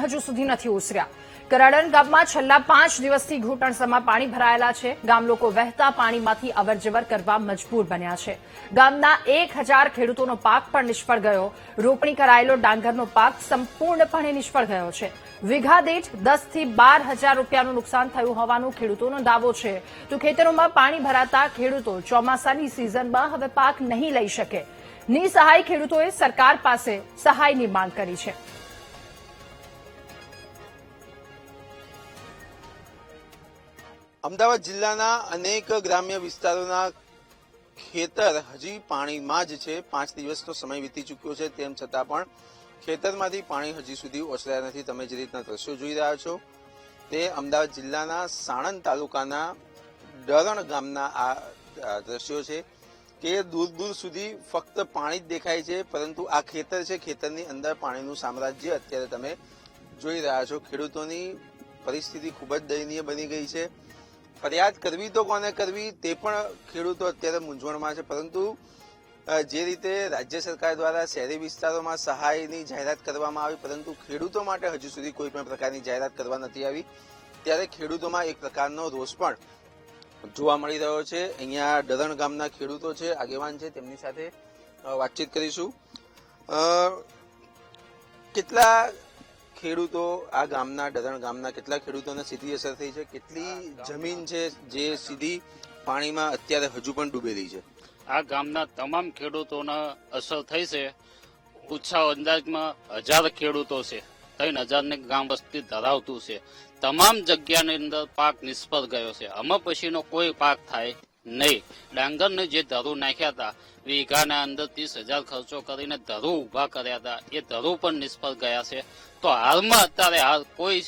હજુ સુધી નથી ઓસર્યા। કરાડન ગામમાં છેલ્લા 5 દિવસથી ઘૂંટણસમા પાણી ભરાયેલા છે। ગામ લોકો વહેતા પાણીમાંથી અવરજવર કરવા મજબૂર બન્યા છે। ગામના 1000 ખેડૂતોનો પાક પણ નિષ્ફળ ગયો। રોપણી કરાયેલો ડાંગરનો પાક સંપૂર્ણપણે નિષ્ફળ ગયો છે। વીઘા દીઠ 10 થી 12,000 રૂપિયાનું નુકસાન થયું હોવાનું ખેડૂતોનો દાવો છે। તો ખેતરોમાં પાણી ભરાતા ખેડૂતો ચોમાસાની સિઝનમાં હવે પાક નહીં લઈ શકે। નિસહાય ખેડૂતોએ સરકાર પાસે સહાયની માંગ કરી છે। અમદાવાદ જિલ્લાના અનેક ગ્રામ્ય વિસ્તારોના ખેતર હજી પાણીમાં જ છે। 5 દિવસનો સમય વીતી ચૂક્યો છે, તેમ છતાં પણ ખેતરમાંથી પાણી હજી સુધી ઓસર્યા નથી। તમે જે રીતના દ્રશ્યો જોઈ રહ્યા છો તે અમદાવાદ જિલ્લાના સાણંદ તાલુકાના ડરણ ગામના આ દ્રશ્યો છે કે દૂર દૂર સુધી ફક્ત પાણી જ દેખાય છે, પરંતુ આ ખેતર છે, ખેતરની અંદર પાણીનું સામ્રાજ્ય અત્યારે તમે જોઈ રહ્યા છો। ખેડૂતોની પરિસ્થિતિ ખૂબ જ દયનીય બની ગઈ છે। ફરિયાદ કરવી તો કોને કરવી તે પણ ખેડૂતો અત્યારે મૂંઝવણમાં છે, પરંતુ જે રીતે રાજ્ય સરકાર દ્વારા શહેરી વિસ્તારોમાં સહાયની જાહેરાત કરવામાં આવી, પરંતુ ખેડૂતો માટે હજુ સુધી કોઈ પણ પ્રકારની જાહેરાત કરવા નથી આવી, ત્યારે ખેડૂતોમાં એક પ્રકારનો રોષ પણ જોવા મળી રહ્યો છે। અહીંયા ડરણ ગામના ખેડૂતો છે, આગેવાન છે, તેમની સાથે વાતચીત કરીશું। કેટલા ખેડૂતો આ ગામના ડરણ ગામના કેટલા ખેડૂતોને સીધી અસર થઈ છે? કેટલી જમીન છે જે સીધી પાણીમાં અત્યારે હજુ પણ ડૂબેલી છે? આ ગામના તમામ ખેડૂતોને અસર થઈ છે। ઓછા અંદાજમાં 1000 ખેડૂતો છે, 3000 ને ગામ વસ્તી ધરાવતું છે। તમામ જગ્યાની અંદર પાક નિષ્ફળ ગયો છે। આમાં પછીનો કોઈ પાક થાય નહીં। ડાંગરને જે ધરું નાખ્યા હતા, વીઘાના અંદર 30,000 ખર્ચો કરીને ધરું ઉભા કર્યા હતા, એ ધરું પણ નિષ્ફળ ગયા છે। તો હાલમાં અત્યારે હાલ કોઈ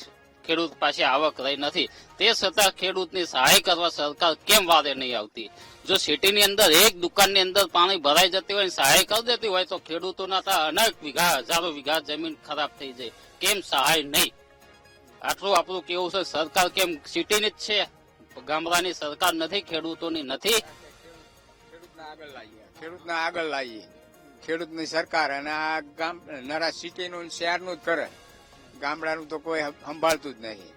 ખેડૂત પાસે આવક રહી નથી, તે છતાં ખેડૂતની સહાય કરવા સરકાર કેમ વારે નહીં આવતી? જો સિટીની અંદર એક દુકાનની અંદર પાણી ભરાઈ જતી હોય, સહાય કરી દેતી હોય, તો ખેડૂતોના અનેક વીઘા, હજારો વીઘા જમીન ખરાબ થઈ જાય। કેમ સહાય નહીં? આટલું આપણું કેવું છે, સરકાર કેમ સિટીની જ છે, ગામડાની સરકાર નથી, ખેડૂતોની નથી? ખેડૂતને આગળ લાવીએ, ખેડૂતની સરકાર, અને આ ગામ નરા સિટીનું શહેરનું જ કરે, ગામડાનું તો કોઈ સંભાળતું જ નહીં।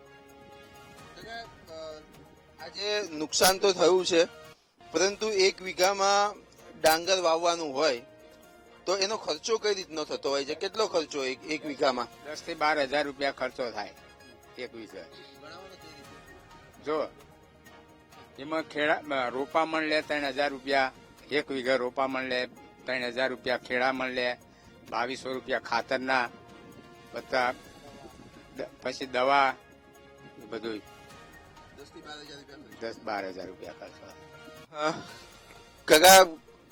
આજે નુકસાન તો થયું છે, પરંતુ 1 વીઘામાં ડાંગર વાવવાનું હોય તો એનો ખર્ચો કઈ રીતનો થતો હોય છે? કેટલો ખર્ચો 1 વીઘામાં? 10 થી 12,000 રૂપિયા ખર્ચો થાય 1 વીઘા। જો એમાં ખેડા રોપામણ લે 3,000 રૂપિયા, 1 વીઘા રોપામણ લે 3,000 રૂપિયા, ખેડામણ લે 2200 રૂપિયા ખાતરના, બધા પછી દવા, બધું 10-12,000 રૂપિયા ખર્ચો। કાકા,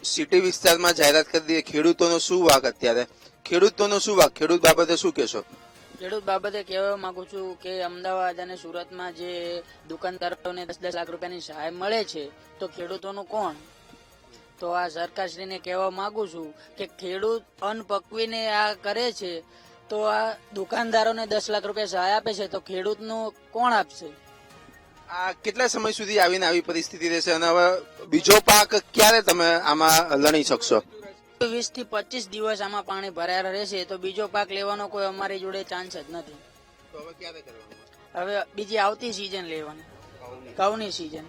સિટી વિસ્તારમાં જાહેરાત કરી દઈએ, ખેડૂતોનો શું વાક અત્યારે? ખેડૂતોનો શું વાક? ખેડૂત બાબતે શું કહેશો? ખેડૂત બાબતે કહેવા માંગુ છું કે અમદાવાદ અને સુરતમાં જે દુકાનદારોને 10-10 લાખ રૂપિયાની સહાય મળે છે, તો ખેડૂતોનું કોણ? તો આ સરકારશ્રીને કહેવા માંગુ છું કે ખેડૂત અન્ન પકવીને આ કરે છે, તો આ દુકાનદારોને 10 લાખ રૂપિયા સહાય આપે છે, તો ખેડૂતનું કોણ આપશે? આ કેટલા સમય સુધી આવીને આવી પરિસ્થિતિ રહેશે, અને હવે બીજો પાક ક્યારે તમે આમાં લણી શકશો? 20 થી 25 દિવસ આમાં પાણી ભરાયેલા રહેશે, તો બીજો પાક લેવાનો કોઈ અમારી જોડે ચાન્સ જ નથી। તો હવે ક્યારે કરવાનું? હવે બીજી આવતી સિઝન લેવાની, ઘઉંની સિઝન।